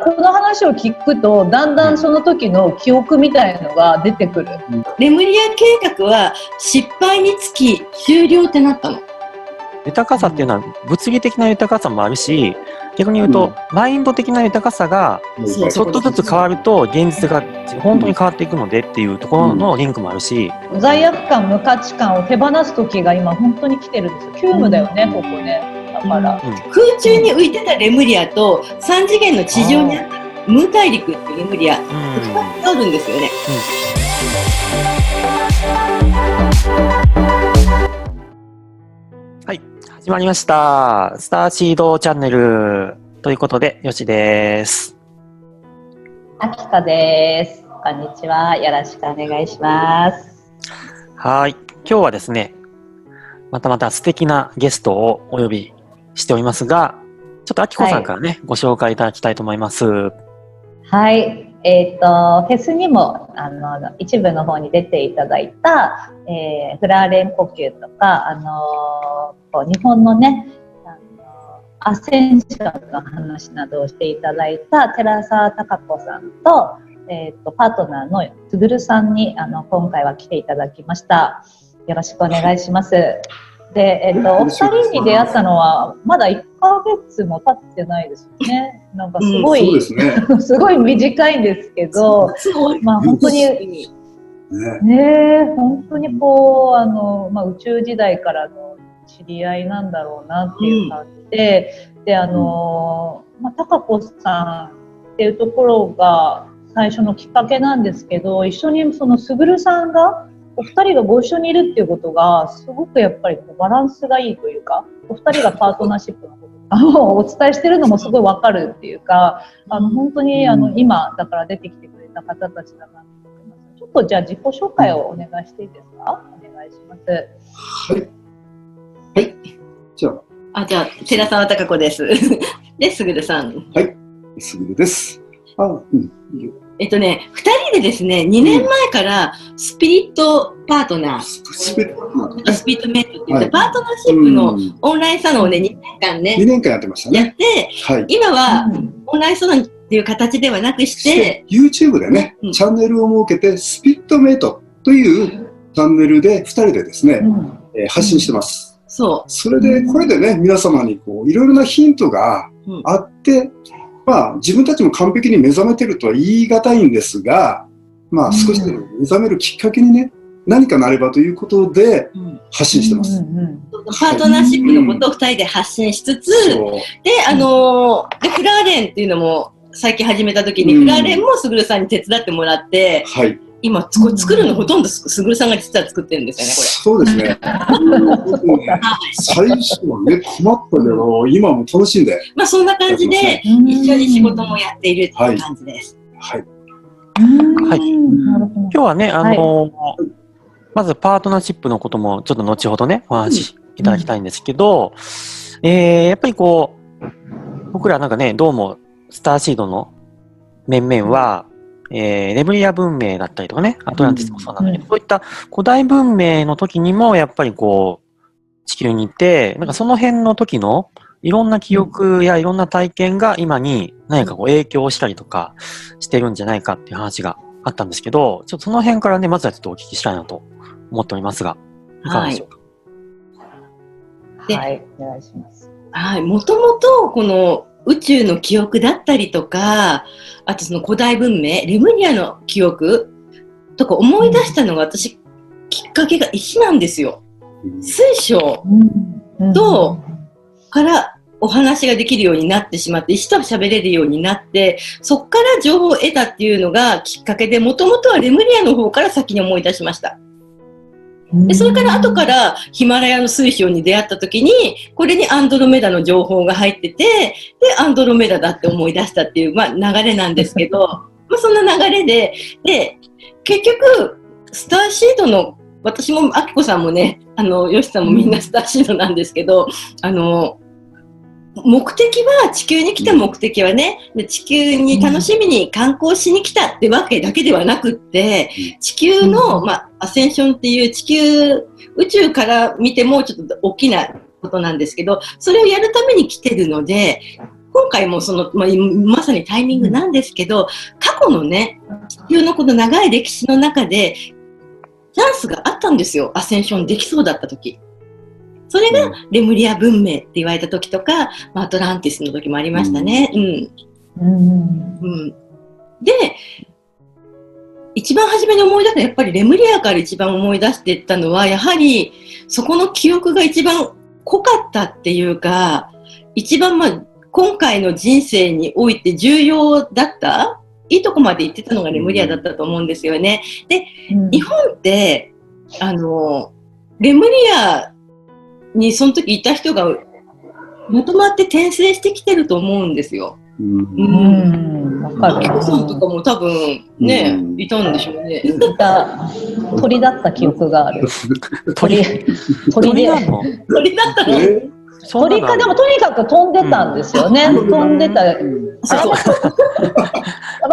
この話を聞くとだんだんその時の記憶みたいのが出てくる。レムリア計画は失敗につき終了ってなったの。豊かさっていうのは物理的な豊かさもあるし、逆に言うと、マインド的な豊かさがちょっとずつ変わると現実が本当に変わっていくのでっていうところのリンクもあるし、罪悪感、無価値観を手放す時が今本当に来てるんですよ。急務だよね、ここね。だから、空中に浮いてたレムリアと3次元の地上にあったムー大陸っていうレムリア、2つあるんですよね。はい、始まりました。スターシードチャンネルということで、よしです。あきかです。こんにちは。よろしくお願いします。はい。今日はですね、また素敵なゲストをお呼びしておりますが、ちょっとあきこさんからね、ご紹介いただきたいと思います。はい。フェスにも一部の方に出ていただいた、フラーレン呼吸とか、日本のね、アセンションの話などをしていただいた寺澤貴子さんと、パートナーのつぐるさんに今回は来ていただきました。よろしくお願いします。で、お二人に出会ったのはまだ1ヶ月も経ってないですよね。なんかすごい、すごい短いんですけど、まあ本当にね、本当にこう宇宙時代からの知り合いなんだろうなっていう感じで、で貴子さんっていうところが最初のきっかけなんですけど、一緒にそのすぐるさんがお二人がご一緒にいるっていうことがすごくやっぱりバランスがいいというか、お二人がパートナーシップのことをお伝えしてるのもすごいわかるっていうか、本当に今だから出てきてくれた方たちだなと思います。ちょっとじゃあ自己紹介をお願いしていいですか？お願いします。はい。はい。じゃあ寺澤貴子です。で、すぐるさん。はい。すぐるです。いいよ。2人でですね、2年前からスピリットパートナー、スピリットメイトって言って、パートナーシップのオンラインサロンをね、2年間やってましたね。やって、今はオンラインサロンっていう形ではなくして、YouTube でね、チャンネルを設けて、スピリットメイトというチャンネルで2人でですね、発信してます。それで、これでね、皆様にいろいろなヒントがあって、自分たちも完璧に目覚めてるとは言い難いんですが、少しでも目覚めるきっかけにね、何かなればということで発信してます。パートナーシップのことを2人で発信しつつ、で、フラーレンっていうのも最近始めた時に、フラーレンもすぐるさんに手伝ってもらって、今作るのほとんどすぐるさんが実は作ってるんですよね、これ。そうですね。最初はね、困ったけど、今も楽しんで。そんな感じで、一緒に仕事もやっているっていう感じです。はい。今日はね、まずパートナーシップのこともちょっと後ほどね、お話しいただきたいんですけど、やっぱり僕らなんかね、どうもスターシードの面々は、レムリア文明だったりとかね、アトランティスもそうなんだけど、そういった古代文明の時にもやっぱり地球にいて、なんかその辺の時のいろんな記憶やいろんな体験が今に何か影響したりとかしてるんじゃないかっていう話があったんですけど、ちょっとその辺からね、まずはちょっとお聞きしたいなと思っておりますが、いかがでしょうか？はい、お願いします。はい、もともとこの宇宙の記憶だったりとか、あとその古代文明、レムリアの記憶とか思い出したのが私、きっかけが石なんですよ。水晶とからお話ができるようになってしまって、石と喋れるようになって、そこから情報を得たっていうのがきっかけで、もともとはレムリアの方から先に思い出しました。でそれから後からヒマラヤの水晶に出会った時に、これにアンドロメダの情報が入ってて、でアンドロメダだって思い出したっていう、流れなんですけどそんな流れで結局スターシードの、私もあきこさんもね、よしさんもみんなスターシードなんですけど、目的は、地球に来た目的はね、地球に楽しみに観光しに来たってわけだけではなくって、地球の、アセンションっていう宇宙から見てもちょっと大きなことなんですけど、それをやるために来てるので、今回もまさにタイミングなんですけど、過去のね、地球のこの長い歴史の中で、チャンスがあったんですよ。アセンションできそうだった時。それがレムリア文明って言われた時とか、アトランティスの時もありましたね。で、一番初めに思い出したのはやっぱりレムリアから一番思い出していったのは、やはりそこの記憶が一番濃かったっていうか、一番今回の人生において重要だった、いいとこまで行ってたのがレムリアだったと思うんですよね。で、日本って、レムリアにその時いた人がまとまって転生してきてると思うんですよ。わかる。お父さんとかも多分ね、いたんでしょうね。鳥だった記憶がある。鳥だったの？鳥か、でもとにかく飛んでたんですよね。飛んでた。やば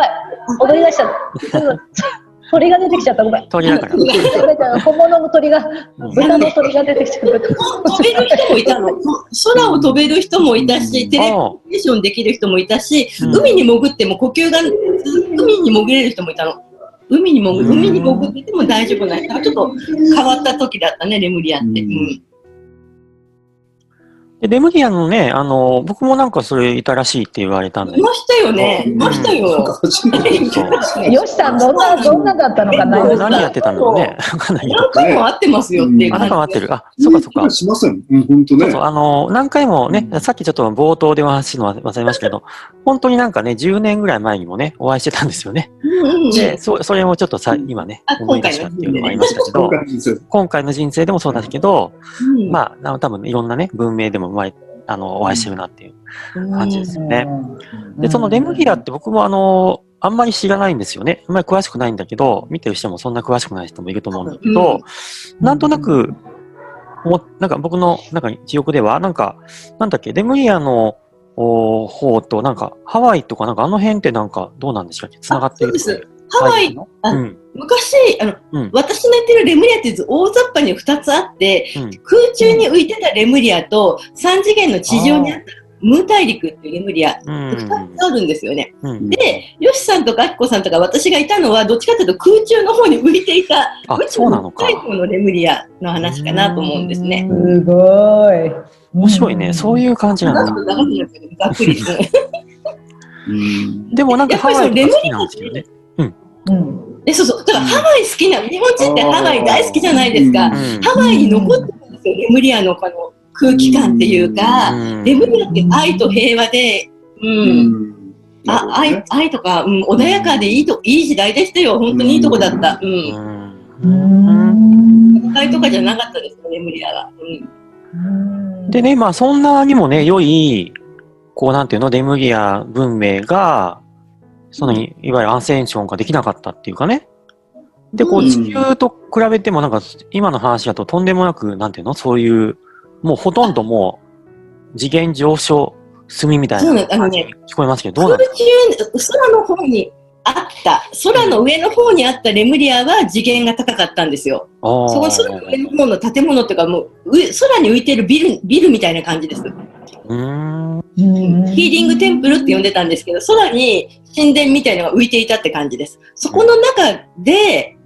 い、踊り出しちゃった。鳥が出てきちゃった。ごめん。鳥だから。小物の鳥が、豚の鳥が出てきちゃった。飛べる人もいたの。空を飛べる人もいたし、テレポーションできる人もいたし、海に潜っても呼吸が、海に潜れる人もいたの。海に潜ってても大丈夫な人。ちょっと変わった時だったね、レムリアって。でレムリアのね、僕もなんかそれいたらしいって言われたんで。いましたよね。いましたよ。よしさん、どんなだったのかな。何やってたんだろうね。何回も会ってますよっていう。何回も会ってる。あ、そっかそっか。しません。本当ね。そう何回もね、さっきちょっと冒頭でお話しするの忘れましたけど、本当になんかね、10年ぐらい前にもね、お会いしてたんですよね。で、それもちょっと今ね、思い出したっていうのもありましたけど、今回の人生でもそうだけど、多分いろんなね、文明でもお会いしてるなっていう感じですよね。で、そのレムリアって僕もあんまり知らないんですよね。あんまり詳しくないんだけど、見てる人もそんな詳しくない人もいると思うんだけど、なんとなく、なんか僕の記憶では、なんだっけ、レムリアの方と、なんかハワイとかあの辺ってなんかどうなんでしたっけ、繋がってるとか。そうです。ハワイ、昔、私の言ってるレムリアって大雑把に2つあって、空中に浮いてたレムリアと3次元の地上にあったムー大陸っていうレムリア、2つあるんですよね。で、ヨシさんとかアキコさんとか私がいたのは、どっちかというと空中の方に浮いていた宇宙の最高のレムリアの話かなと思うんですね。すごい。面白いね。そういう感じなんだ。ざっくりですね。でもなんかハワイとか好きなんですけどね。そうそう。だからハワイ好きな、日本人ってハワイ大好きじゃないですか。ハワイに残ってるんですよ、レムリアのこの空気感っていうか、レムリアって愛と平和で、愛とか、穏やかでいい時代でしたよ。本当にいいとこだった。戦いとかじゃなかったですよ、レムリアが。でね、そんなにもね、良い、なんていうの、レムリア文明が、いわゆるアンセンションができなかったっていうかね。で、地球と比べても今の話だととんでもなく、なんていうの、そういう、もうほとんどもう、次元上昇済みみたいな感じに聞こえますけど、どうなんですか？空の方にあった、空の上の方にあったレムリアは次元が高かったんですよ。その空の上の方の建物っていうか、もう空に浮いてるビルみたいな感じです。ヒーリングテンプルって呼んでたんですけど、空に神殿みたいなのが浮いていたって感じです。そこの中で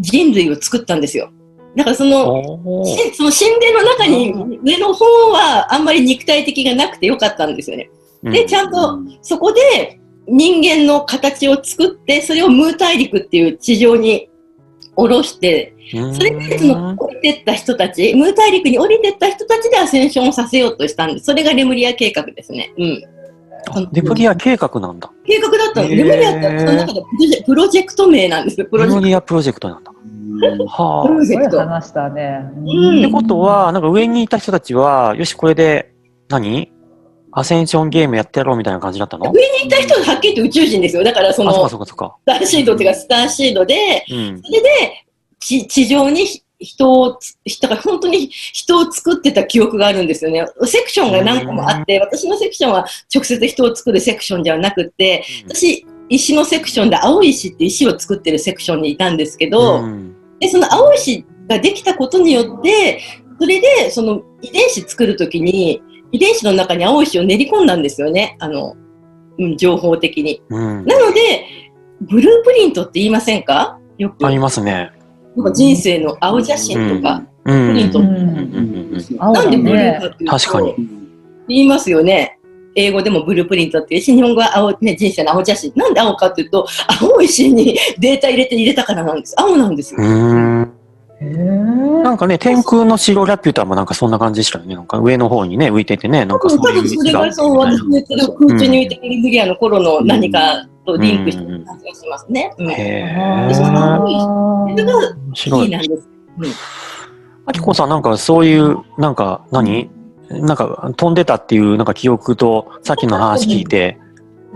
人類を作ったんですよ。だからその神殿の中に上の方はあんまり肉体的がなくてよかったんですよね。で、ちゃんとそこで人間の形を作って、それをムー大陸っていう地上に下ろして、それで降りてった人たち、ムー大陸に降りてった人たちでアセンションをさせようとしたんです。それがレムリア計画ですね。レムリア計画なんだ。計画だったの。レムリアってその中でプロジェクト名なんですよ。レムリアプロジェクトなんだ。はあ。すごい話したね。ってことは、上にいた人たちは、よし、これでアセンションゲームやってやろうみたいな感じだったの？上にいた人ははっきりと宇宙人ですよ。だからスターシードっていうかスターシードで、それで地上にだから本当に人を作ってた記憶があるんですよね。セクションが何個もあって、私のセクションは直接人を作るセクションじゃなくて、私、石のセクションで青石って石を作ってるセクションにいたんですけど、で、その青石ができたことによって、それでその遺伝子作るときに、遺伝子の中に青石を練り込んだんですよね。情報的に。うん。なので、ブループリントって言いませんか？よく。ありますね。なんか人生の青写真とか、プリント。なんでブルーかっていうと、確かに。言いますよね。英語でもブループリントっていうし、日本語は人生の青写真。なんで青かっていうと、青い石にデータ入れたからなんです。青なんですよ。なんかね、天空の白ラピュタもなんかそんな感じでしたよね。なんか上の方にね、浮いててね、なんかそういう。それがそう、私の言ってる空中に浮いてるリブリアの頃の何かとリンクしてる感じがしますね。へぇー。それがキーなんです。あきこさん、なんかそういう、なんかなんか飛んでたっていうなんか記憶と、さっきの話聞いて、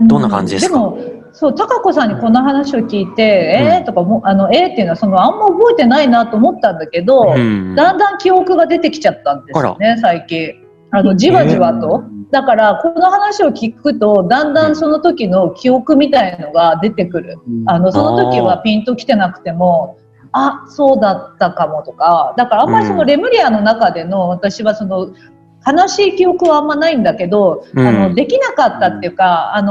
どんな感じですか？でもそう、貴子さんにこの話を聞いて、とかもっていうのはあんま覚えてないなと思ったんだけど、だんだん記憶が出てきちゃったんですよね、最近。じわじわと。だから、この話を聞くと、だんだんその時の記憶みたいのが出てくる。その時はピンときてなくても、あ、そうだったかもとか、だからあんまりそのレムリアの中での、私はその、悲しい記憶はあんまないんだけど、できなかったっていうか、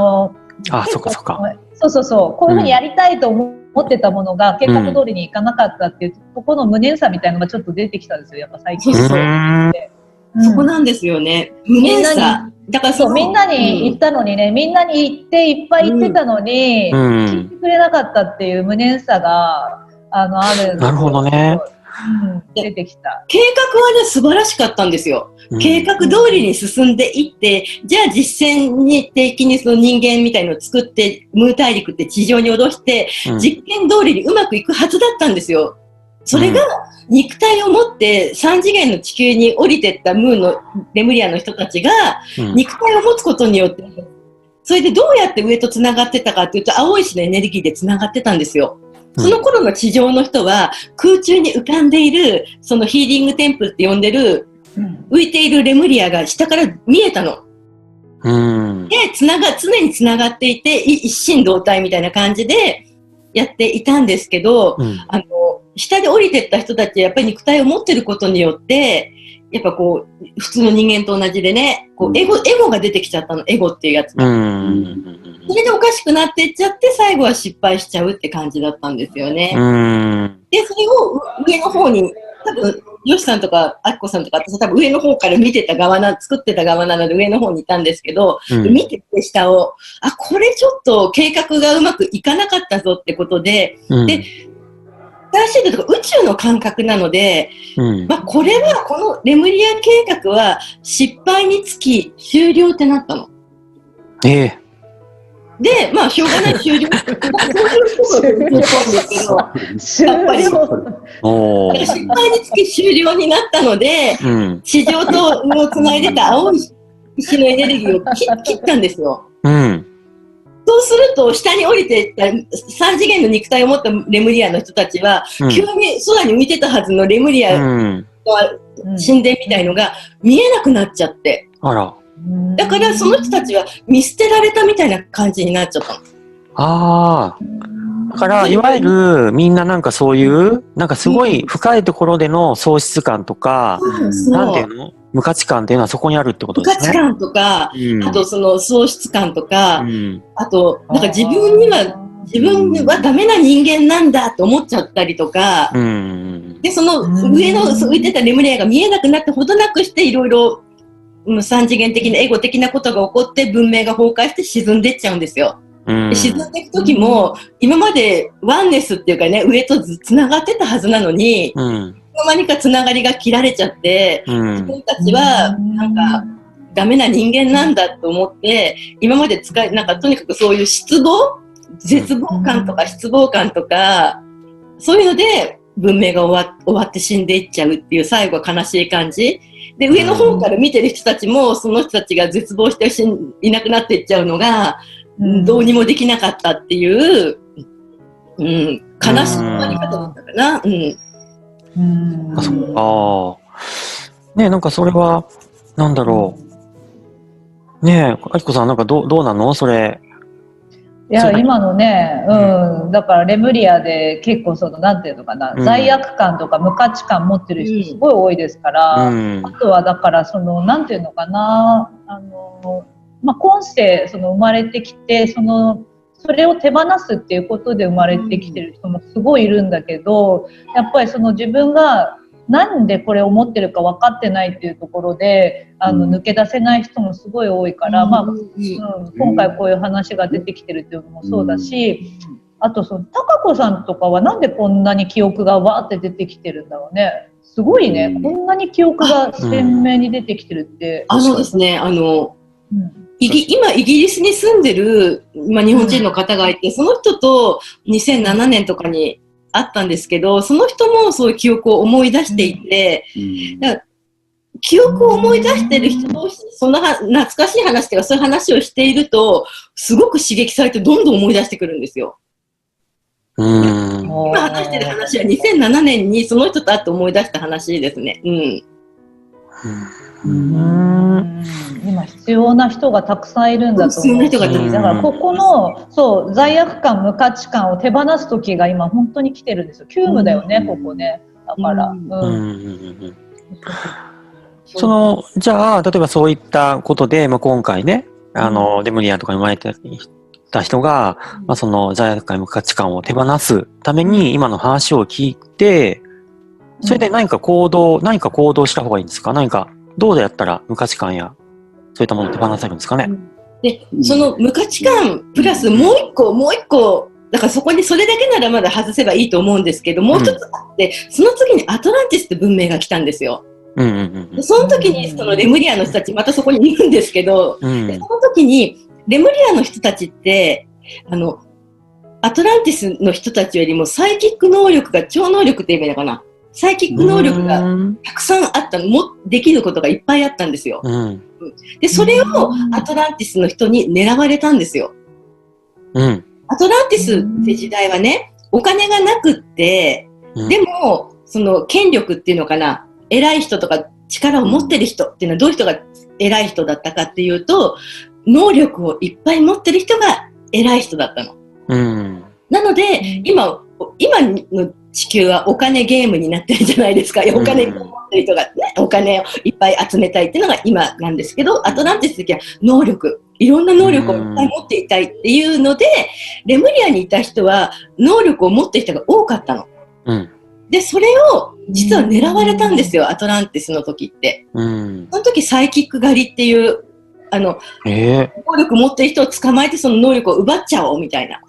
そっかそっか。そう、こういうふうにやりたいと思ってたものが計画通りにいかなかったっていうところの無念さみたいなのがちょっと出てきたんですよ、やっぱ最近。そこなんですよね。無念さ。だからそう、みんなに言ったのにね、みんなに言っていっぱい言ってたのに、聞いてくれなかったっていう無念さが、あるんですよ。なるほどね。出てきた。計画はね、素晴らしかったんですよ。計画通りに進んでいって、じゃあ実践的にその人間みたいのを作って、ムー大陸って地上に戻して、実験通りにうまくいくはずだったんですよ。それが肉体を持って3次元の地球に降りてったムーのレムリアの人たちが肉体を持つことによって、それでどうやって上と繋がってたかっていうと、青石のエネルギーで繋がってたんですよ。その頃の地上の人は空中に浮かんでいる、そのヒーリングテンプルって呼んでる、浮いているレムリアが下から見えたの。で、常に繋がっていて、一心同体みたいな感じでやっていたんですけど、下で降りてった人たちはやっぱり肉体を持ってることによって、やっぱこう、普通の人間と同じでね、こうエゴが出てきちゃったの、エゴっていうやつが。それでおかしくなっていっちゃって、最後は失敗しちゃうって感じだったんですよね。で、それを上の方に、多分、ヨシさんとか、アキコさんとか、私多分上の方から見てた側作ってた側なので上の方にいたんですけど、見てて下を、これちょっと計画がうまくいかなかったぞってことで、で、新しいとか宇宙の感覚なので、これは、このレムリア計画は失敗につき終了ってなったの。で、しょうがない、終了。そういうことですけど、やっぱり、失敗につき終了になったので、地上と上をつないでた青い石のエネルギーを切ったんですよ。そうすると、下に降りていった3次元の肉体を持ったレムリアの人たちは、急に空に浮いてたはずのレムリアの神殿みたいのが見えなくなっちゃって。だからその人たちは見捨てられたみたいな感じになっちゃったの。だから、いわゆるみんななんかそういう、なんかすごい深いところでの喪失感とか、なんていうの？無価値観っていうのはそこにあるってことですね。無価値観とか、あとその喪失感とか、あと、なんか自分はダメな人間なんだと思っちゃったりとか、で、その上の浮いてたレムリアが見えなくなってほどなくしていろいろ三次元的なエゴ的なことが起こって文明が崩壊して沈んでいっちゃうんですよ。沈んでいく時も今までワンネスっていうかね、上とつながってたはずなのに、いつの間にかつながりが切られちゃって、自分たちはなんかダメな人間なんだと思って、今までなんかとにかくそういう絶望感とか失望感とか、そういうので文明が終わって死んでいっちゃうっていう最後は悲しい感じ。で、上の方から見てる人たちも、その人たちが絶望していなくなっていっちゃうのが、どうにもできなかったっていう、悲しい終わり方だったかな。ねえ、なんかそれは、なんだろう。ねえ、あきこさんなんかどうなのそれ。いや、今のね、だからレムリアで結構なんていうのかな、罪悪感とか無価値観持ってる人すごい多いですから、あとはだからなんていうのかな、今世生まれてきて、それを手放すっていうことで生まれてきてる人もすごいいるんだけど、やっぱり自分がなんでこれを持ってるか分かってないっていうところで抜け出せない人もすごい多いから、今回こういう話が出てきてるっていうのもそうだし、あと貴子さんとかはなんでこんなに記憶がわーって出てきてるんだろうね。すごいね、こんなに記憶が鮮明に出てきてるって。ですね、今イギリスに住んでる、日本人の方がいて、その人と2007年とかに会ったんですけど、その人もそういう記憶を思い出していて、だから記憶を思い出してる人同士、懐かしい話とかそういう話をしていると、すごく刺激されてどんどん思い出してくるんですよ。今話してる話は2007年にその人と会って思い出した話ですね。今必要な人がたくさんいるんだと思うし、だからここの罪悪感無価値観を手放す時が今本当に来てるんですよ。急務だよね、ここね。だからじゃあ例えばそういったことで、今回ねレムリアとかに生まれてた人が、その罪悪感無価値観を手放すために今の話を聞いて、それで何か行動した方がいいんですか？何かどうやったら無価値観やそういったものを手放せるんですかね？で、その無価値観プラスもう一個、だからそれだけならまだ外せばいいと思うんですけど、もう一つあって、その次にアトランティスって文明が来たんですよ。その時にレムリアの人たち、またそこにいるんですけど、その時にレムリアの人たちって、アトランティスの人たちよりもサイキック能力が超能力って言えばいいのかな。サイキック能力がたくさんあったの、できることがいっぱいあったんですよ。で、それをアトランティスの人に狙われたんですよ。アトランティスって時代はね、お金がなくって、でも、権力っていうのかな、偉い人とか力を持ってる人っていうのはどういう人が偉い人だったかっていうと、能力をいっぱい持ってる人が偉い人だったの。なので、今の地球はお金ゲームになってるじゃないですか。お金を持ってる人がね、お金をいっぱい集めたいっていうのが今なんですけど、アトランティスの時は能力、いろんな能力をいっぱい持っていたいっていうので、レムリアにいた人は能力を持ってる人が多かったの。で、それを実は狙われたんですよ、アトランティスの時って。その時サイキック狩りっていう、能力持ってる人を捕まえてその能力を奪っちゃおうみたいな。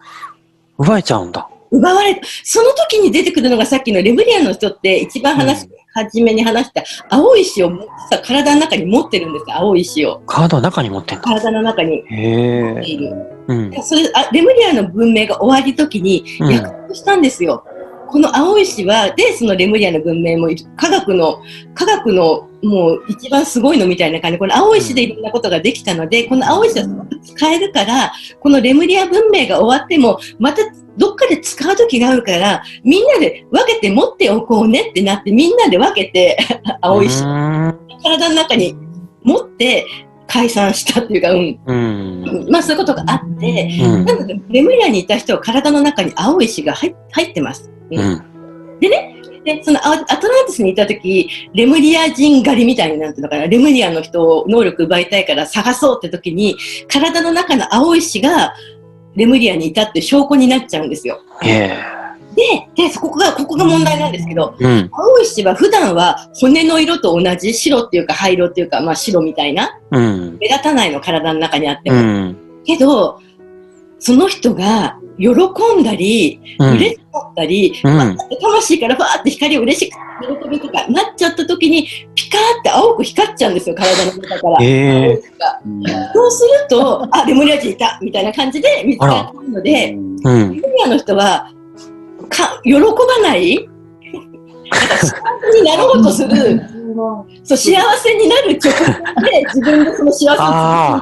奪えちゃうんだ。奪われた。その時に出てくるのがさっきのレムリアの人って一番初めに話した青い石を体の中に持ってるんですよ、青い石を。体の中に持ってんだ。体の中に持っている。それレムリアの文明が終わり時に約束したんですよ。この青石は、で、そのレムリアの文明も科学のもう一番すごいのみたいな感じで、この青石でいろんなことができたので、この青石は使えるから、このレムリア文明が終わっても、またどっかで使う時があるから、みんなで分けて持っておこうねってなって、みんなで分けて、青石、体の中に持って解散したっていうか、そういうことがあって、なので、レムリアにいた人は体の中に青石が入ってます。でね、そのアトランティスにいた時、レムリア人狩りみたいになってるのかな、レムリアの人を能力奪いたいから探そうって時に、体の中の青石がレムリアにいたって証拠になっちゃうんですよ。で、ここが問題なんですけど、青石は普段は骨の色と同じ白っていうか灰色っていうか、白みたいな、目立たないの、体の中にあっても。けど、その人が喜んだり、嬉しかったり、魂からファーって光を嬉しく喜びとかなっちゃった時に、ピカーって青く光っちゃうんですよ、体の中から。そうすると、レムリア人いたみたいな感じで見つかっているので、レムリアの人は喜ばない、幸せになろうとする、幸せになる直前で自分でその幸せを作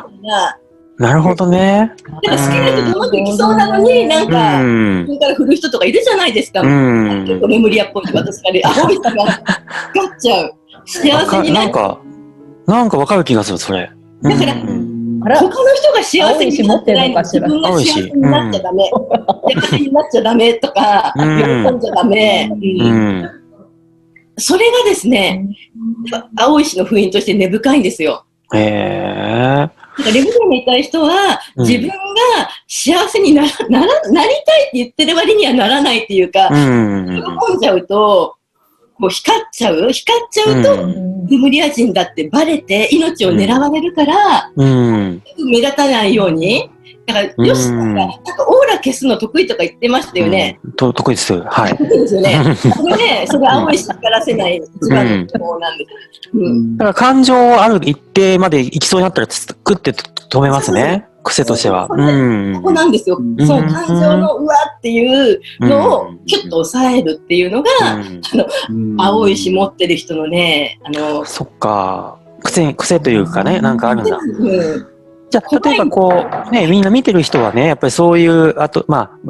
るみたいな。なるほどね。好きな人とうまくいきそうなのに、なんか、それから振る人とかいるじゃないですか。結構レムリアっぽい私がね、青い人が光っちゃう。幸せになる。なんかわかる気がする、それ。だから、あら他の人が幸せになってないのに自分が幸せになっちゃダメ。幸せになっちゃダメとか、喜んじゃダメ。それがですね、青石の封印として根深いんですよ。へー。レムリアにいたい人は、自分が幸せになりたいって言ってる割にはならないっていうか、喜んじゃうと、こう光っちゃうと、レムリア人だってバレて命を狙われるから、目立たないように。だから、よし、なんかオーラ消すの得意とか言ってましたよね。得意です。はい。得意ですよね。それ青石光らせない一番の方なんです。だから感情ある一定まで行きそうになったら作って止めますね。癖としては。ここなんですよ。そう、感情のうわっていうのをキュッと抑えるっていうのが、青石持ってる人のね、そっか。癖というかね、なんかあるんだ。じゃあ、例えばこう、ね、みんな見てる人はね、やっぱりそういう、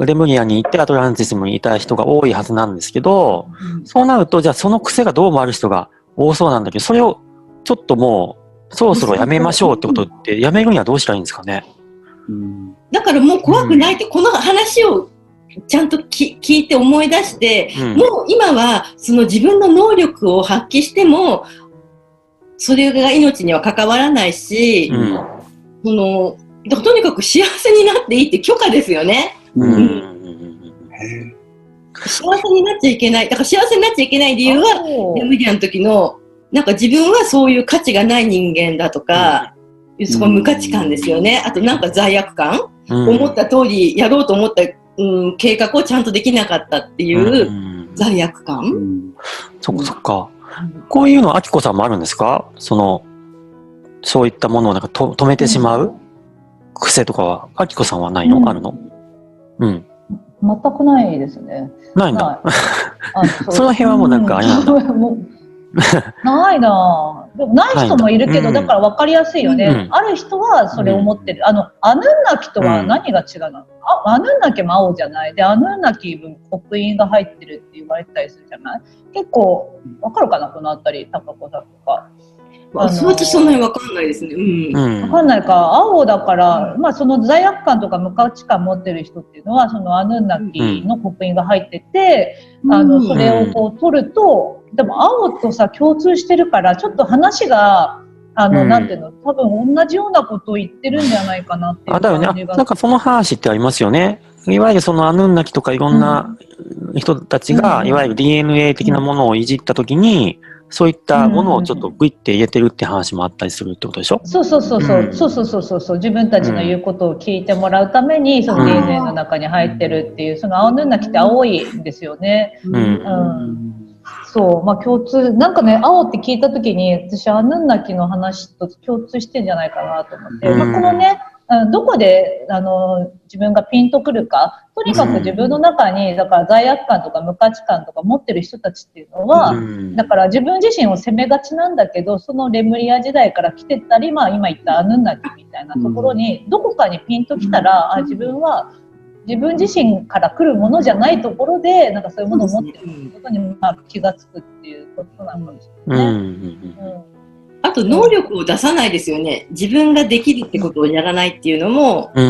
レムリアに行ってアトランティスにいた人が多いはずなんですけど、そうなると、じゃあその癖がどうもある人が多そうなんだけど、それをちょっともう、そろそろやめましょうってことって、やめるにはどうしたらいいんですかね。だからもう怖くないって、この話をちゃんと聞いて思い出して、もう今はその自分の能力を発揮しても、それが命には関わらないし、とにかく幸せになっていいって許可ですよね。幸せになっちゃいけない。だから幸せになっちゃいけない理由は、レムリアの時の、なんか自分はそういう価値がない人間だとか、そこ無価値観ですよね。あとなんか罪悪感、思った通りやろうと思った、計画をちゃんとできなかったっていう罪悪感。そっか。こういうの、あきこさんもあるんですか？そういったものをなんか止めてしまう癖とかは、あきこさんはないの？あるの？全くないですね。ないんだ。その辺はもうなんかあれなんだ。ないなぁ。でもない人もいるけど、だから分かりやすいよね。ある人はそれを持ってる。アヌンナキとは何が違うの？アヌンナキも青じゃない。で、アヌンナキ分刻印が入ってるって言われたりするじゃない？結構、分かるかなこのあたり、高子さんとか。私そんなに分かんないですね。分かんないか。青だから、その罪悪感とか無価値観持ってる人っていうのは、そのアヌンナキの刻印が入ってて、それをこう取ると、でも青とさ、共通してるから、ちょっと話が、なんていうの、多分同じようなことを言ってるんじゃないかなっていう感じが。だよね。なんかその話ってありますよね。いわゆるそのアヌンナキとかいろんな人たちが、いわゆる DNA 的なものをいじったときに、そういったものをちょっとグイって入れてるって話もあったりするってことでしょ？そう。自分たちの言うことを聞いてもらうために、その DNA の中に入ってるっていう、その青ヌンナキって青いんですよね。そう、共通、なんかね、青って聞いたときに、私、アヌンナキの話と共通してんじゃないかなと思って、このね、どこで自分がピンとくるか、とにかく自分の中にだから罪悪感とか無価値観とか持ってる人たちっていうのは、だから自分自身を責めがちなんだけど、そのレムリア時代から来てたり、今言ったアヌンナキみたいなところにどこかにピンときたら、自分は自分自身から来るものじゃないところでなんかそういうものを持ってることに気がつくっていうことなのかもしれないね。あと能力を出さないですよね。自分ができるってことをやらないっていうのもで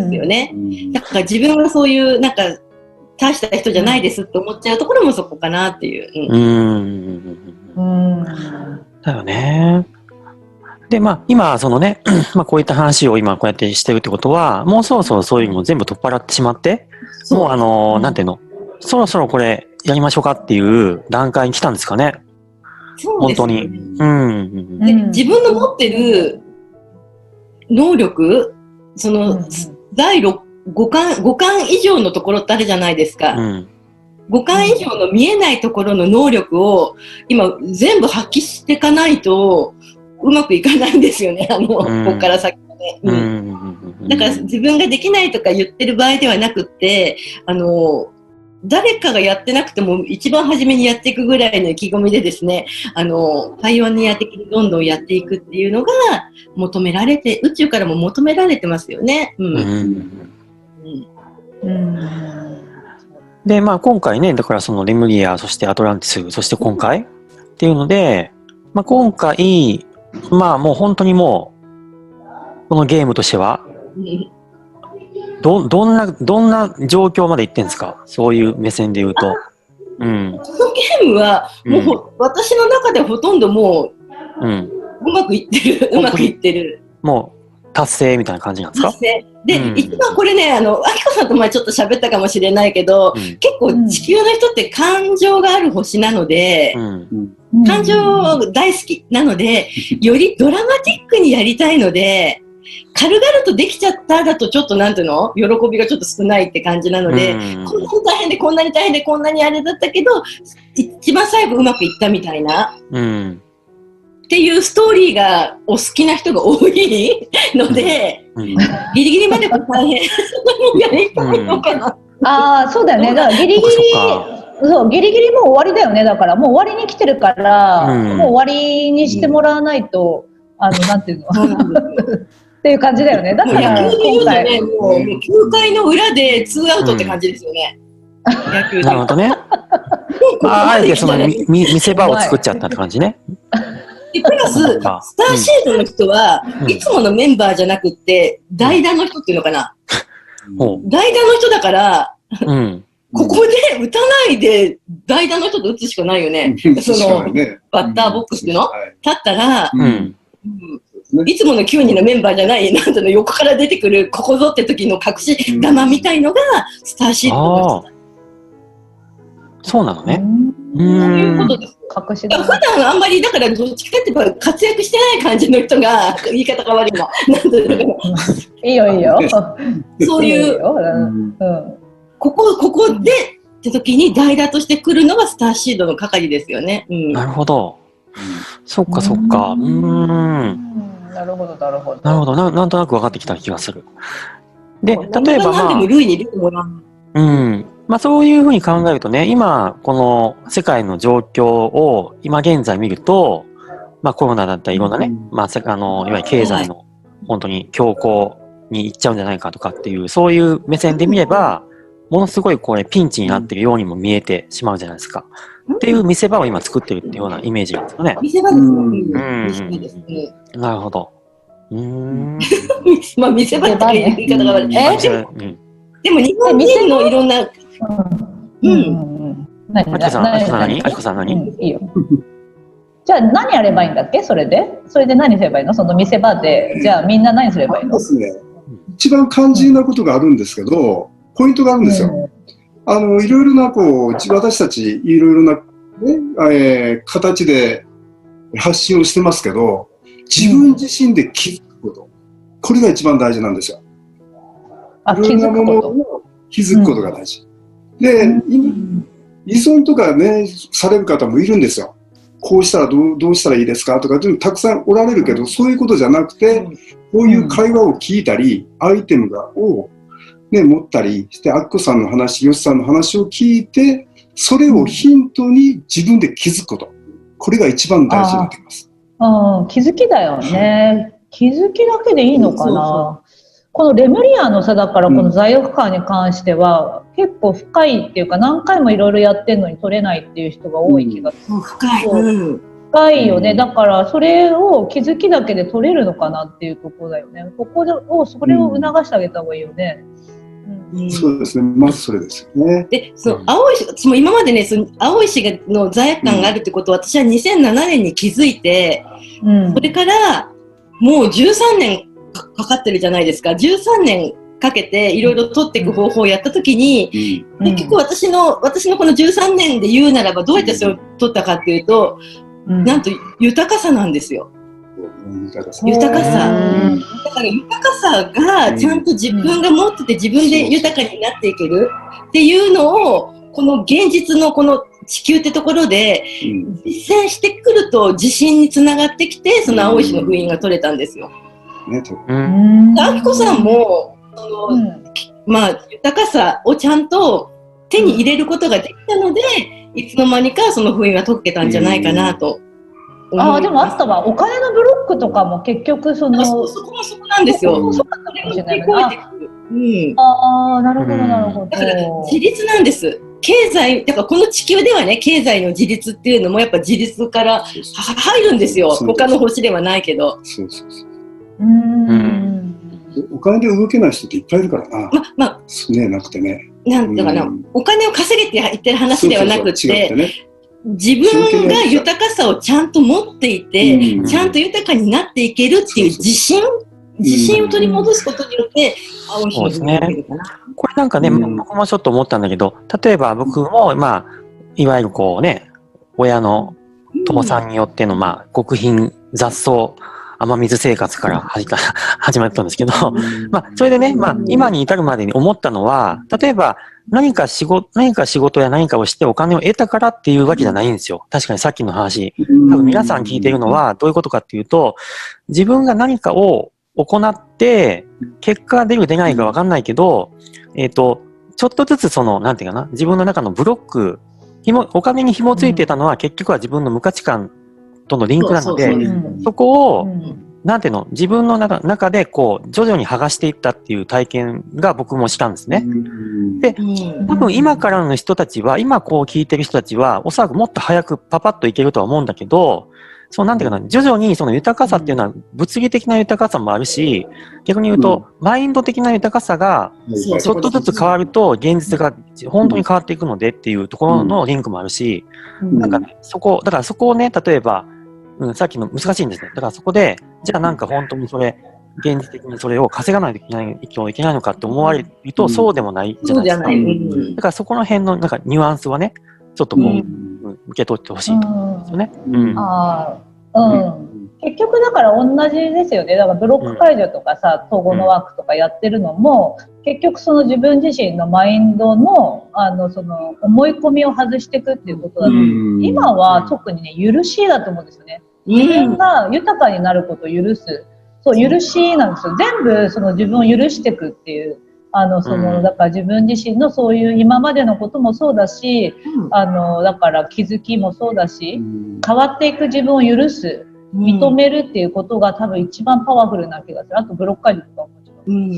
すよね。だから自分はそういうなんか大した人じゃないですって思っちゃうところもそこかなっていう。だよね。で、今、そのね、こういった話を今こうやってしてるってことは、もうそろそろそういうのも全部取っ払ってしまって、もうなんていうの、そろそろこれやりましょうかっていう段階に来たんですかね。そうですね。本当に。で、自分の持ってる能力、その、第5巻以上のところってあるじゃないですか。5巻以上の見えないところの能力を今全部発揮していかないとうまくいかないんですよね。ここから先はね。だから自分ができないとか言ってる場合ではなくって、誰かがやってなくても一番初めにやっていくぐらいの意気込みでですね、パイオニア的にどんどんやっていくっていうのが求められて、宇宙からも求められてますよね。で、今回ね、だからそのレムリア、そしてアトランティス、そして今回っていうので、今回、もう本当にもこのゲームとしては。どんな状況まで行ってんですか？そういう目線で言うと。このゲームは、もう、私の中でほとんどもう、うまくいってる。うまくいってる。もう、達成みたいな感じなんですか？達成。で、一番これね、あきこさんと前ちょっと喋ったかもしれないけど、結構地球の人って感情がある星なので、感情大好きなので、よりドラマティックにやりたいので、軽々とできちゃっただとちょっとなんていうの？喜びがちょっと少ないって感じなので、こんなに大変でこんなに大変でこんなにあれだったけど、一番最後うまくいったみたいな。っていうストーリーがお好きな人が多いので、ギリギリまで大変やりたいのかな。ああ、そうだよね。だからギリギリ、そう、ギリギリもう終わりだよね。だからもう終わりに来てるから、もう終わりにしてもらわないと、なんていうのっていう感じだよね。だから野球で言うとね、もう9回の裏で2アウトって感じですよね。野球で。なるほどね。あえてその見せ場を作っちゃったって感じね。でプラス、スターシードの人は、いつものメンバーじゃなくって、代打の人っていうのかな。代打の人だから、ここで打たないで、代打の人と打つしかないよね。その、バッターボックスっていうの立ったら、いつもの9人のメンバーじゃない、なんていうの、横から出てくる、ここぞって時の隠し玉みたいのが、スターシードの人。そうなのね。そういうことです。隠し玉。普段あんまり、だからどっちかって言えば活躍してない感じの人が、言い方が悪いな。なんていうの。いいよいいよ。そういう、ここでって時に代打として来るのがスターシードの係ですよね。なるほど。そっかそっか。なるほどなるほど。なるほど。なんとなく分かってきた気がする。で、例えば何でも塁に塁もらう。そういうふうに考えるとね、今、この世界の状況を今現在見ると、コロナだったりいろんなね、いわゆる経済の本当に強行に行っちゃうんじゃないかとかっていう、そういう目線で見れば、ものすごいこれピンチになってるようにも見えてしまうじゃないですか。っていう見せ場を今作ってるっていうようなイメージなんですかね。見せ場ですね。なるほど。見せ場っていう言い方が悪い。でも日本人のいろんな、あきこさん何？いいよ。じゃあ何やればいいんだっけ？それで何すればいいの？その見せ場で、じゃあみんな何すればいいの？ですね。一番肝心なことがあるんですけど、ポイントがあるんですよ。いろいろな私たちいろいろな、形で発信をしてますけど、自分自身で気づくこと、これが一番大事なんですよ。いろんなものを気づくことが大事。で、依存とかね、される方もいるんですよ。こうしたらどうしたらいいですかとかっていうのたくさんおられるけど、そういうことじゃなくて、こういう会話を聞いたり、アイテムを持ったりして、アッコさんの話、ヨシさんの話を聞いて、それをヒントに自分で気づくこと。これが一番大事になってきます。気づきだよね。気づきだけでいいのかな。このレムリアのさ、だからこの罪悪感に関しては、結構深いっていうか、何回もいろいろやってるのに取れないっていう人が多い気がする。深いよね。だからそれを気づきだけで取れるのかなっていうところだよね。それを促してあげた方がいいよね。そうですね。まずそれですよね。で、今までね、青石の罪悪感があるってことを私は2007年に気づいて、それからもう13年かかってるじゃないですか。13年かけていろいろ取っていく方法をやったときに、結局私のこの13年で言うならばどうやってそれを取ったかっていうと、なんと豊かさなんですよ。豊かさ。だから豊かさがちゃんと自分が持ってて自分で豊かになっていけるっていうのを、この現実のこの地球ってところで実践してくると自信につながってきて、その青石の封印が取れたんですよ。あきこさんも豊かさをちゃんと手に入れることができたので、いつの間にかその封印が解けたんじゃないかなと。でもあったわ。お金のブロックとかも結局そこなんですよ。そうだったかもしれないな。なるほどなるほど。だから自立なんです。だからこの地球ではね、経済の自立っていうのもやっぱ自立から入るんですよ。他の星ではないけど。お金で動けない人っていっぱいいるからな。ね、なくてね。なんだかな、お金を稼げて言ってる話ではなくて、自分が豊かさをちゃんと持っていて、ちゃんと豊かになっていけるっていう自信を取り戻すことによって、そうですね。これなんかね、僕もちょっと思ったんだけど、例えば僕も、いわゆるこうね、親の父さんによっての、極貧雑草、雨水生活から始まったんですけど、それでね、今に至るまでに思ったのは、例えば何か仕事や何かをしてお金を得たからっていうわけじゃないんですよ。確かにさっきの話、多分皆さん聞いているのはどういうことかっていうと、自分が何かを行って、結果が出る出ないかわかんないけど、ちょっとずつなんていうかな、自分の中のブロック、お金に紐ついてたのは結局は自分の無価値観とのリンクなので、そこを、なんていうの、自分の中でこう、徐々に剥がしていったっていう体験が僕もしたんですね。で、多分今からの人たちは、今こう聞いてる人たちは、おそらくもっと早くパパッといけるとは思うんだけど、なんていうかな、徐々にその豊かさっていうのは物理的な豊かさもあるし、逆に言うと、マインド的な豊かさが、ちょっとずつ変わると、現実が本当に変わっていくのでっていうところのリンクもあるし、なんかね、だからそこをね、例えば、さっきの難しいんですね。だからそこで、じゃあなんか本当に現実的にそれを稼がないといけないのかって思われると、そうでもないじゃないですか。だからそこの辺のなんかニュアンスはね、ちょっとこう、受け取ってほしいと思うんですよね。結局だから同じですよね。だからブロック解除とかさ、統合のワークとかやってるのも、結局その自分自身のマインドの、その思い込みを外していくっていうことだと、今は特にね、許しだと思うんですよね。自分が豊かになることを許す。そう、許しなんですよ。全部その自分を許していくっていう。だから自分自身のそういう今までのこともそうだし、だから気づきもそうだし、変わっていく自分を許す、認めるっていうことが多分一番パワフルな気がする。あとブロック解除とかももち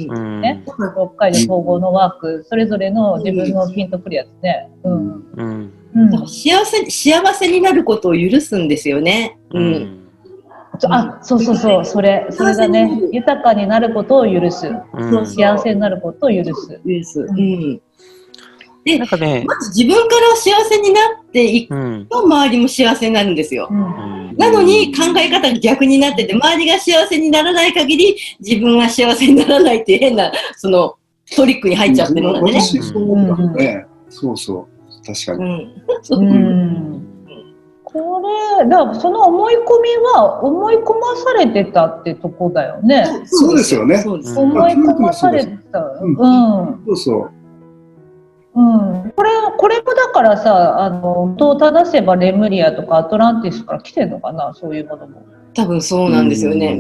ろんね。ブロック解除統合のワーク、それぞれの自分のピンとくるやつね。幸せになることを許すんですよね。そう、それだね。豊かになることを許す。幸せになることを許す。で、まず自分から幸せになっていくと、周りも幸せになるんですよ。なのに考え方が逆になってて、周りが幸せにならない限り、自分は幸せにならないっていう変な、トリックに入っちゃってるのでね。そうそう。確かに。これ、だからその思い込みは思い込まされてたってとこだよね。そうですよね。思い込まされてた。そうそう。これもだからさ、元を正せばレムリアとかアトランティスから来てるのかな、そういうものも。多分そうなんですよね。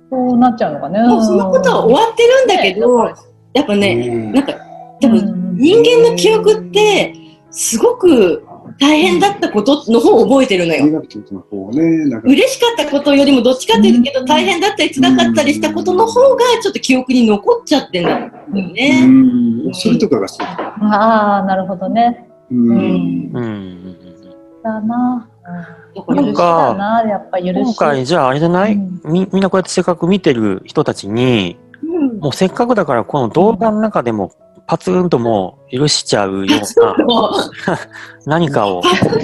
そうなっちゃうのかね。そのことは終わってるんだけど、やっぱね、なんか多分人間の記憶ってすごく大変だったことの方を覚えてるのよ。嬉しかったことよりもどっちかっていうと大変だったり辛かったりしたことの方がちょっと記憶に残っちゃってるんだよね。それとかがそう。ああ、なるほどね。だな。なんか、今回じゃああれじゃない？みんなこうやってせっかく見てる人たちに、もうせっかくだからこの動画の中でもパツンともう許しちゃうような何かを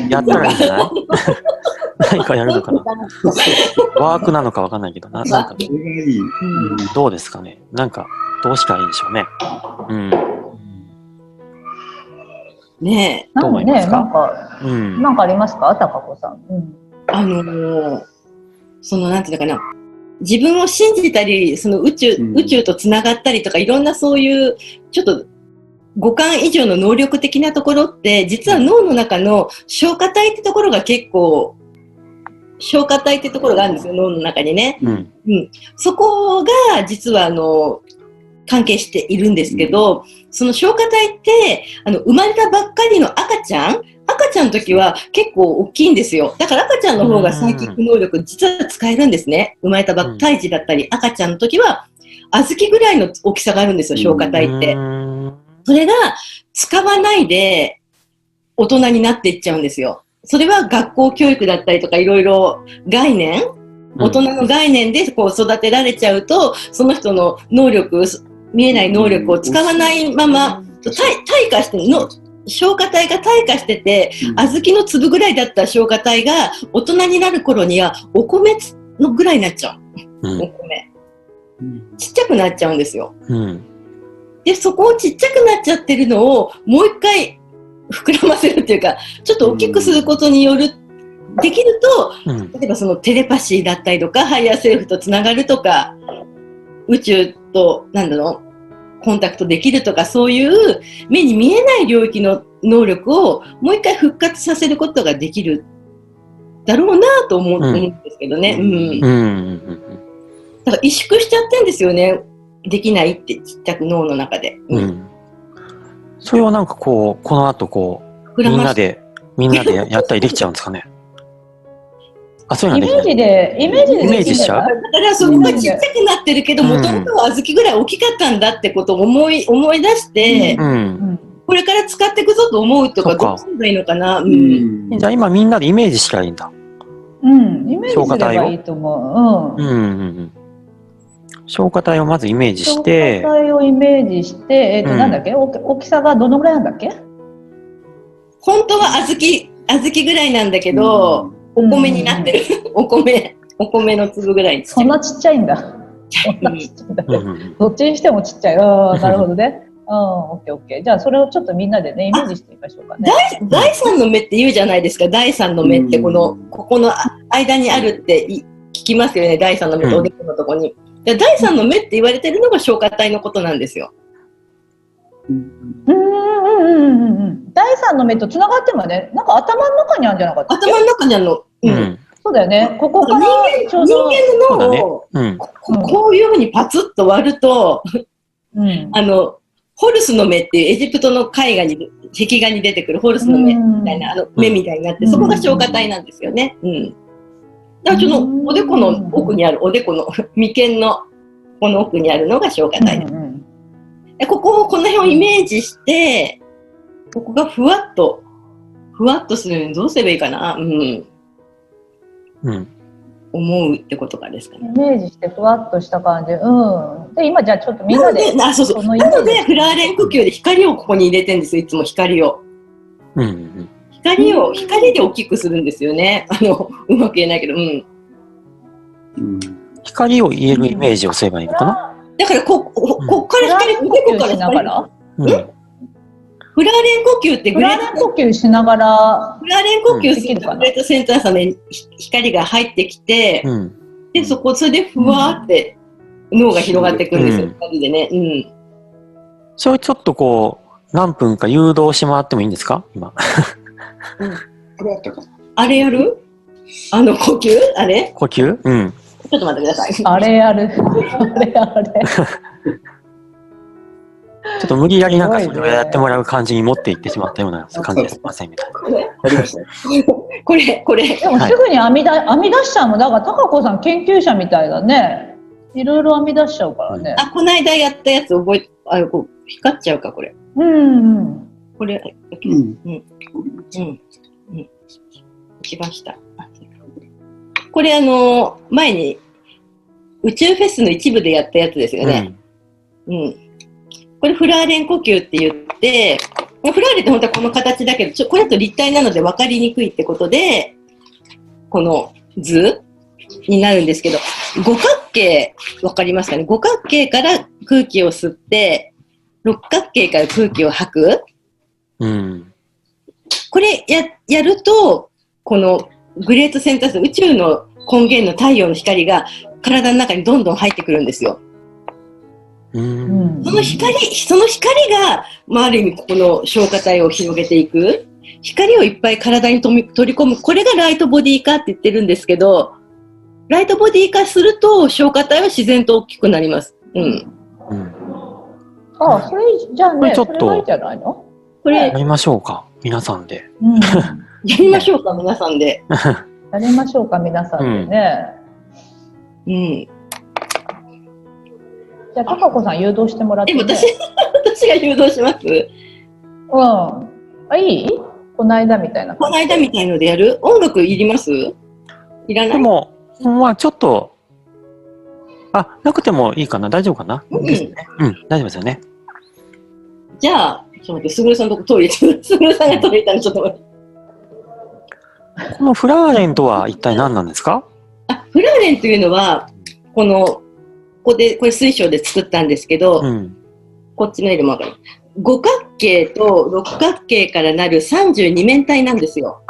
やったらいいんじゃない何かやるのかなワークなのかわかんないけどなんか、どうですかねなんか、どうしたらいいんでしょうね。ねえ。どう思いますか？なんかありますか高子さん。なんていうのかな。自分を信じたり、宇宙とつながったりとか、いろんなそういう、ちょっと、五感以上の能力的なところって、実は脳の中の消化体ってところが結構、消化体ってところがあるんですよ、脳の中にね。そこが、実は、関係しているんですけど、その消化体って、生まれたばっかりの赤ちゃんの時は結構大きいんですよ。だから赤ちゃんの方がサイキック能力実は使えるんですね。生まれた胎児だったり赤ちゃんの時は小豆ぐらいの大きさがあるんですよ、消化体って。それが使わないで大人になっていっちゃうんですよ。それは学校教育だったりとかいろいろ概念大人の概念でこう育てられちゃうと、その人の能力、見えない能力を使わないまま、退化しての、消化体が退化してて、小豆の粒ぐらいだった消化体が大人になる頃にはお米のぐらいになっちゃう。お米。ちっちゃくなっちゃうんですよ。で、そこをちっちゃくなっちゃってるのをもう一回膨らませるっていうか、ちょっと大きくすることによる、できると、例えばそのテレパシーだったりとか、ハイヤーセルフとつながるとか、宇宙と、コンタクトできるとか、そういう目に見えない領域の能力をもう一回復活させることができるだろうなと思うんですけどね。だから萎縮しちゃってんですよね。できないってちっちゃく脳の中で。それはなんかこの後みんなでやったりできちゃうんですかね。あ、そういうのはできない。イメージしちゃう。だからそこがちっちゃくなってるけど、もともとは小豆ぐらい大きかったんだってことを思い出して、これから使っていくぞと思うとか、どうすればいいのかな。じゃあ今みんなでイメージしたらいいんだ。イメージすればいいと思う。消化体をまずイメージして。消化体をイメージして、なんだっけ、大きさがどのぐらいなんだっけ？本当は小豆ぐらいなんだけど、お米になってる。お米の粒ぐらい。そんなちっちゃいんだ。そんなちっちゃいんだ。どっちにしてもちっちゃい。なるほどね。オッケー。じゃあそれをちょっとみんなでね、イメージしてみましょうかね。第三の目って言うじゃないですか。第三の目ってここの間にあるって聞きますよね。第三の目とおでこのとこに。第三の目って言われてるのが消化体のことなんですよ。第三の目とつながってもね、なんか頭の中にあるんじゃなかったっけ？頭の中にあるの。そうだよね。ここから人間の脳をこういうふうにパツッと割ると、ホルスの目っていうエジプトの絵画に、壁画に出てくるホルスの目みたいな、目みたいになって、そこが消化体なんですよね。だからそのおでこの奥にある、おでこの眉間のこの奥にあるのが消化体です。この辺をイメージして、ここがふわっとするのにどうすればいいかな。思うってことかですかね。イメージしてふわっとした感じ。で、今じゃあちょっとみんなで。なので、フラーレン呼吸で光をここに入れてるんですよ。いつも光を。光で大きくするんですよね。うまく言えないけど。光を入れるイメージをすればいいのかな。だからこっから光、おでこから光。フラーレン呼吸ってフラーレン呼吸しながら。フラーレン呼吸するとグレートセンターさんで光が入ってきて、で、それでふわーって脳が広がっていくんですよ、光でね。それちょっと何分か誘導してもらってもいいんですか今。あれやる？呼吸？あれ？呼吸？ちょっと待ってください。あれやる。ちょっと無理やりなんかそれをやってもらう感じに持っていってしまったような感じですいませんみたいな。これ。でもすぐに編み出しちゃうの。だから高子さん研究者みたいだね。いろいろ編み出しちゃうからね。この間やったやつ光っちゃうかこれ。これ。一番下。これ前に宇宙フェスの一部でやったやつですよね。これフラーレン呼吸って言って、フラーレンって本当はこの形だけど、これだと立体なので分かりにくいってことで、この図になるんですけど、五角形、分かりますかね？五角形から空気を吸って、六角形から空気を吐く。これやると、このグレートセンタース、宇宙の根源の太陽の光が体の中にどんどん入ってくるんですよ。その光が、ある意味ここの消化体を広げていく。光をいっぱい体に取り込む。これがライトボディ化って言ってるんですけど、ライトボディ化すると消化体は自然と大きくなります。それじゃあね、それはいいんじゃないの？これやりましょうか、皆さんで。やりましょうか、皆さんで。やりましょうか、皆さんでね。じゃあ、高子さん誘導してもらって、ね。私が誘導します？いい？この間みたいな。この間みたいのでやる？音楽いります？いらない？でも、まあちょっと、なくてもいいかな、大丈夫かな、ですね。大丈夫ですよね。じゃあ、ちょっと待って、すぐるさんのとこトイレ、すぐるさんがトイレ行ったのちょっと待って。このフラーレンとは一体何なんですか？フラーレンというのは、これ水晶で作ったんですけど、こっちの絵でもわかる。五角形と六角形からなる32面体なんですよ。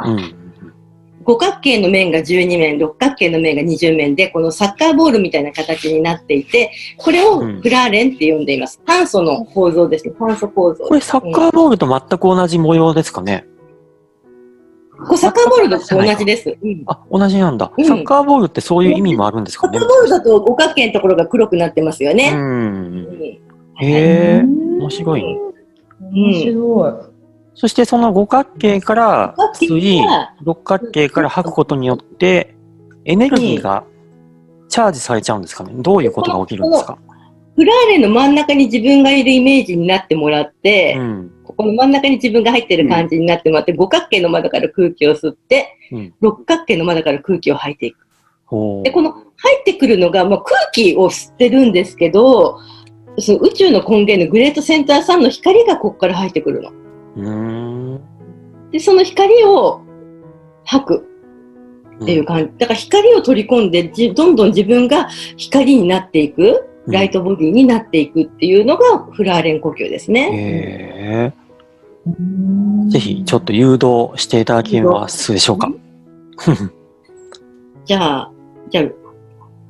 五角形の面が12面、六角形の面が20面で、このサッカーボールみたいな形になっていて、これをフラーレンって呼んでいます。炭素の構造ですね。炭素構造。これサッカーボールと全く同じ模様ですかね？サッカーボールと同じです。同じなんだ。サッカーボールってそういう意味もあるんですかね？サッカーボールだと五角形のところが黒くなってますよね。へー、面白い。面白い。そしてその五角形から吸い、六角形から吐くことによって、エネルギーがチャージされちゃうんですかね？どういうことが起きるんですか？フラーレンの真ん中に自分がいるイメージになってもらって、ここの真ん中に自分が入ってる感じになってもらって、五角形の窓から空気を吸って、六角形の窓から空気を吐いていく。で、この入ってくるのが、空気を吸ってるんですけど、その宇宙の根源のグレートセンター3の光がここから入ってくるの。で、その光を吐くっていう感じ。だから光を取り込んで、どんどん自分が光になっていく、ライトボディになっていくっていうのがフラーレン呼吸ですね。ぜひちょっと誘導していただけますでしょうか。じゃあ、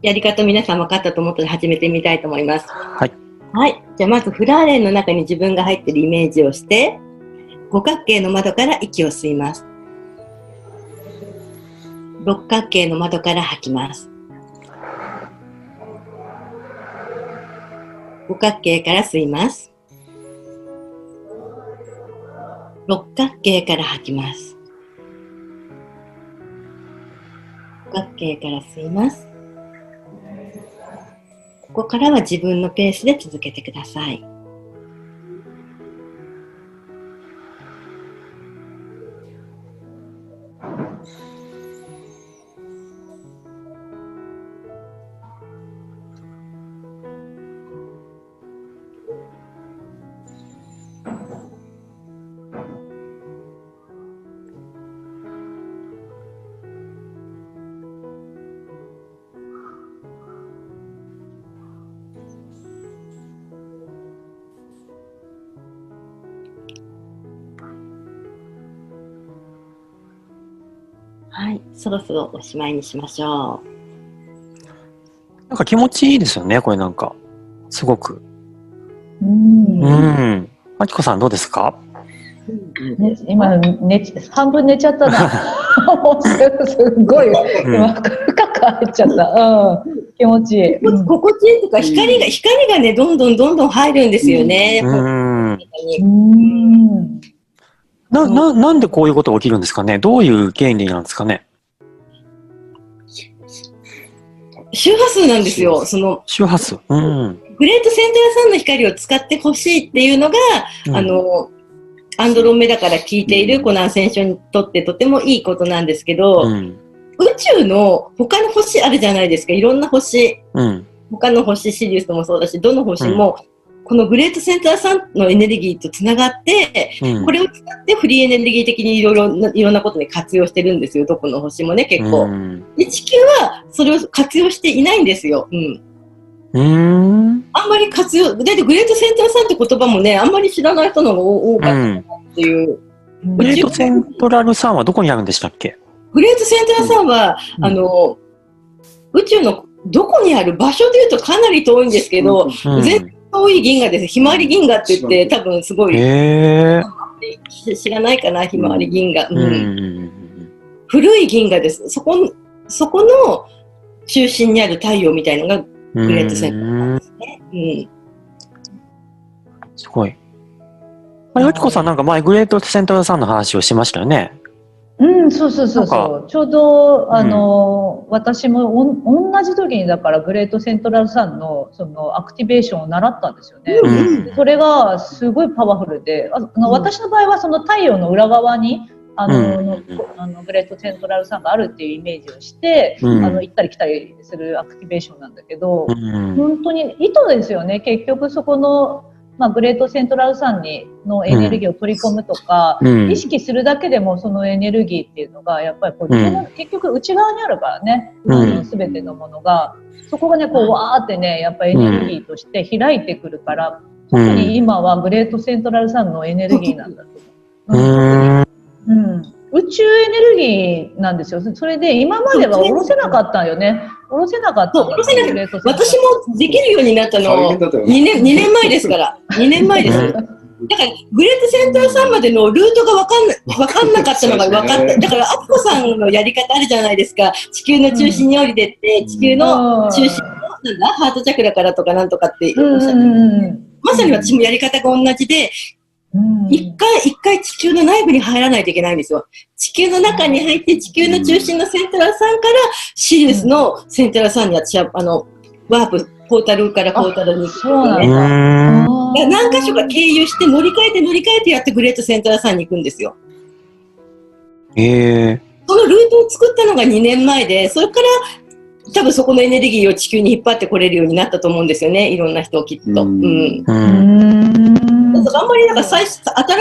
やり方皆さん分かったと思ったので始めてみたいと思います。はい。はい。じゃあまずフラーレンの中に自分が入っているイメージをして、五角形の窓から息を吸います。六角形の窓から吐きます。五角形から吸います。六角形から吐きます。五角形から吸います。ここからは自分のペースで続けてください。はい、そろそろおしまいにしましょう。なんか気持ちいいですよね、これなんか。すごく。あきこさんどうですか？今、半分寝ちゃったな。すごい、今、深く入っちゃった。気持ちいい。心地いいとか、光がね、どんどん入るんですよね。なんでこういうことが起きるんですかね？どういう原理なんですかね？周波数なんですよ。周波数。グレートセンター3の光を使ってほしいっていうのが、アンドロメダから聞いているこのアセンションにとってとてもいいことなんですけど、宇宙の他の星あるじゃないですか。いろんな星。他の星、シリウスもそうだし、どの星も、このグレートセンター3のエネルギーとつながって、これを使ってフリーエネルギー的にいろんなことに活用してるんですよ。どこの星もね、結構。で、地球はそれを活用していないんですよ。あんまり活用、だってグレートセンター3って言葉もね、あんまり知らない人の方が多かったなっていう。グレートセントラル3はどこにあるんでしたっけ？グレートセンター3は、宇宙のどこにある場所でいうとかなり遠いんですけど、全然遠い銀河です。ひまわり銀河って言って、多分すごい、知らないかな、ひまわり銀河。古い銀河です。そこの中心にある太陽みたいなのがグレートセンターですね。すごい。あきこさんなんか前グレートセンター3の話をしましたよね。そう。ちょうど、私も同じ時にだからグレートセントラル3のそのアクティベーションを習ったんですよね。それがすごいパワフルで、私の場合はその太陽の裏側にグレートセントラルサンがあるっていうイメージをして、行ったり来たりするアクティベーションなんだけど、本当に意図ですよね。結局そこの、グレートセントラルサンのエネルギーを取り込むとか、意識するだけでもそのエネルギーっていうのがやっぱり結局内側にあるからね、全てのものがそこがねわーってねやっぱりエネルギーとして開いてくるから、特に今はグレートセントラルサンのエネルギーなんだと思う。宇宙エネルギーなんですよ。それで今までは下ろせなかったんよね。下ろせなかったんだ。私もできるようになったの2年前ですから。2年前です。だからグレートセントラルサンまでのルートが分かんなかったのが分かった。だからアッコさんのやり方あるじゃないですか。地球の中心に降りてって、地球の中心のハートチャクラからとかなんとかっておっしゃってる。まさに私もやり方が同じで、一回地球の内部に入らないといけないんですよ。地球の中に入って地球の中心のセントラルサンからシリウスのセントラルサンに私はワープポータルからポータルに行く、そうなんだ。何箇所か経由して乗り換えてやってグレートセントラルサンに行くんですよ。そのルートを作ったのが2年前で、それから多分そこのエネルギーを地球に引っ張ってこれるようになったと思うんですよね。いろんな人をきっと。あんまり新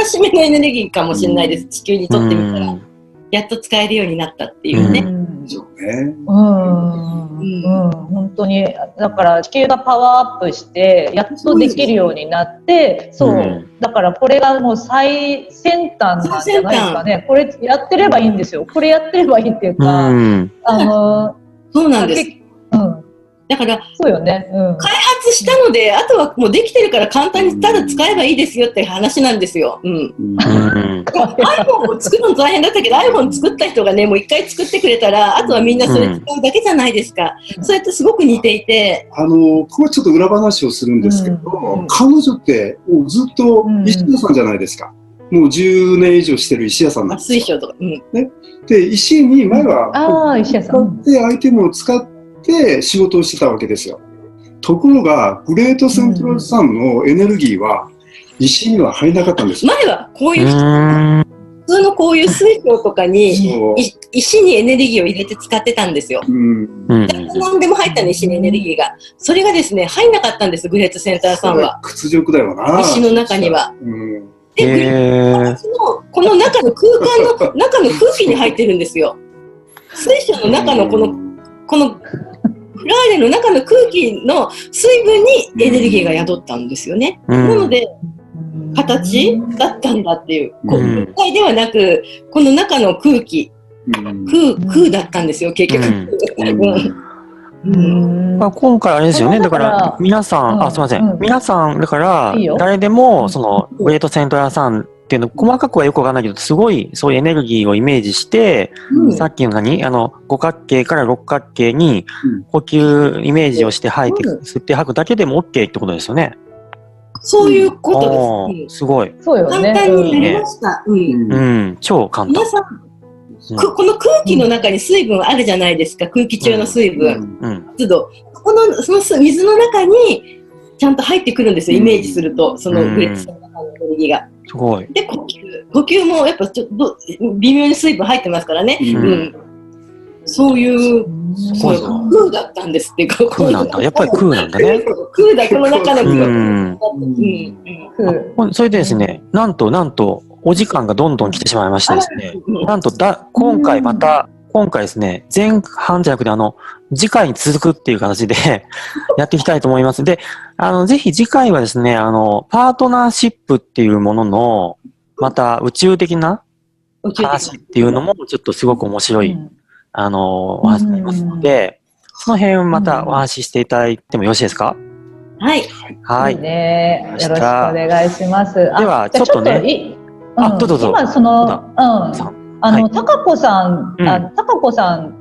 しめのエネルギーかもしれないです。地球にとってみたら。やっと使えるようになったっていうね。本当に。だから地球がパワーアップして、やっとできるようになって、だからこれがもう最先端なんじゃないですかね。これやってればいいんですよ。これやってればいいっていうか、そうなんです。だから、そうよね。開発したので、あとはもうできてるから簡単にただ使えばいいですよって話なんですよ。iPhone を作るの大変だったけど、iPhone 作った人がね、もう一回作ってくれたら、あとはみんなそれ使うだけじゃないですか。そうやってすごく似ていて。ここはちょっと裏話をするんですけど、彼女ってもうずっと石屋さんじゃないですか。もう10年以上してる石屋さんなんですよ。水晶とか。で、石に前は、石屋さん。で、アイテムを使って仕事をしてたわけですよ。ところが、グレートセントラルサンのエネルギーは、石には入らなかったんですよ。前はこういう、普通のこういう水晶とかに、石にエネルギーを入れて使ってたんですよ。何でも入ったの、石にエネルギーが。それがですね、入んなかったんです、グレートセントラルサンは。屈辱だよな。石の中には。で、この中の空間の中の空気に入ってるんですよ。水晶の中のこのフラーレの中の空気の水分にエネルギーが宿ったんですよね。なので、形だったんだっていう。物体ではなく、この中の空気、空だったんですよ、結局。今回あれですよね。だから皆さん、すみません。皆さんだから誰でもそのグレートセントラルサンっていうの細かくはよくわからないけど、すごいそういうエネルギーをイメージして、さっきの五角形から六角形に呼吸イメージをして吐いて吸って吐くだけでも OK ってことですよね。そういうことです。すごい。簡単になりました。超簡単。皆さんこの空気の中に水分あるじゃないですか。空気中の水分、湿度。その水の中にちゃんと入ってくるんですよ。イメージすると、そのグレートセントラルサンのエネルギーが。すごい。で、呼吸もやっぱちょっと微妙に水分入ってますからね。そういう空だったんですっていうか。空なんだ。やっぱり空なんだね。空だ、この中の空。それでですね、なんと、お時間がどんどん来てしまいましてですね、なんと今回ですね、前半じゃなくて次回に続くっていう形でやっていきたいと思います。で、ぜひ次回はですね、パートナーシップっていうものの、また宇宙的な話っていうのもちょっとすごく面白い、お話になりますので、その辺をまたお話ししていただいてもよろしいですか？はい。はい。よろしくお願いします。では、ちょっとね、どうぞ。今高子さん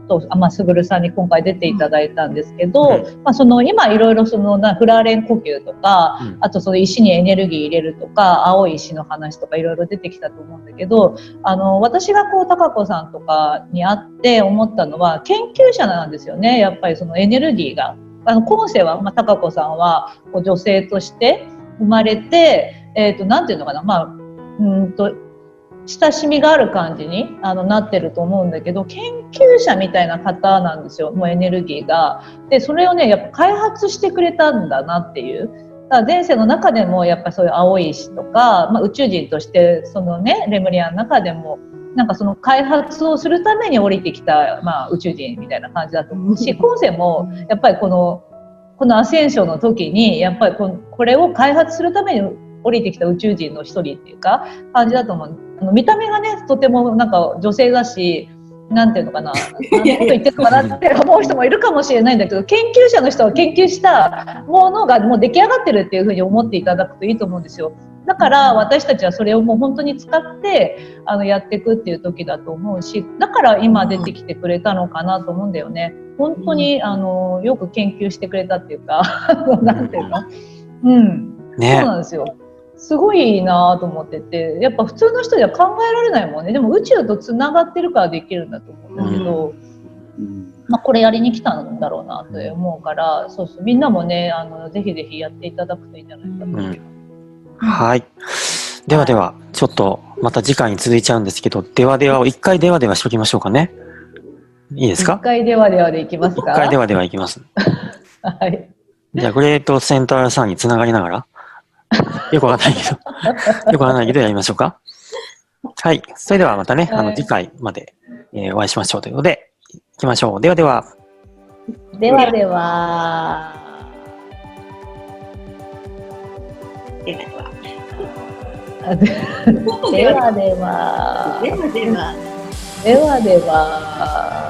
とすぐるさんに今回出ていただいたんですけど、今いろいろフラーレン呼吸とか、あとその石にエネルギー入れるとか、青い石の話とかいろいろ出てきたと思うんだけど、私が高子さんとかに会って思ったのは、研究者なんですよね。やっぱりそのエネルギーが今世は高子さんは女性として生まれて、なんていうのかな、親しみがある感じになってると思うんだけど、研究者みたいな方なんですよ、もうエネルギーが。でそれをねやっぱ開発してくれたんだなっていう。だから前世の中でもやっぱそういう青い石とか、宇宙人としてそのねレムリアの中でもなんかその開発をするために降りてきた、宇宙人みたいな感じだと思うし、今世もやっぱりこのアセンションの時にやっぱりこれを開発するために降りてきた宇宙人の一人っていうか感じだと思う。見た目がねとてもなんか女性だし、なんていうのかな、何てこと言ってるのかなって思う人もいるかもしれないんだけど、研究者の人は研究したものがもう出来上がってるっていうふうに思っていただくといいと思うんですよ。だから私たちはそれをもう本当に使ってやっていくっていう時だと思うし、だから今出てきてくれたのかなと思うんだよね。本当によく研究してくれたっていうかなんていうの、ね、そうなんですよ。すごいなと思ってて、やっぱ普通の人では考えられないもんね。でも宇宙とつながってるからできるんだと思うんだけど、これやりに来たんだろうなと思うから、そうそう、みんなもねぜひぜひやっていただくといいんじゃないかと思う。はい。ではでは、ちょっとまた次回に続いちゃうんですけど、ではではを一回ではではしときましょうかね。いいですか？一回ではではでいきますか？一回ではではいきます。はい。じゃあ、グレートセントラルさんにつながりながら、よくわかんないけど、よくわかんないけどやりましょうか。はい。それではまたね、次回まで、お会いしましょうということで、行きましょう。ではでは。ではでは。ではでは。ではでは。ではでは。ではでは。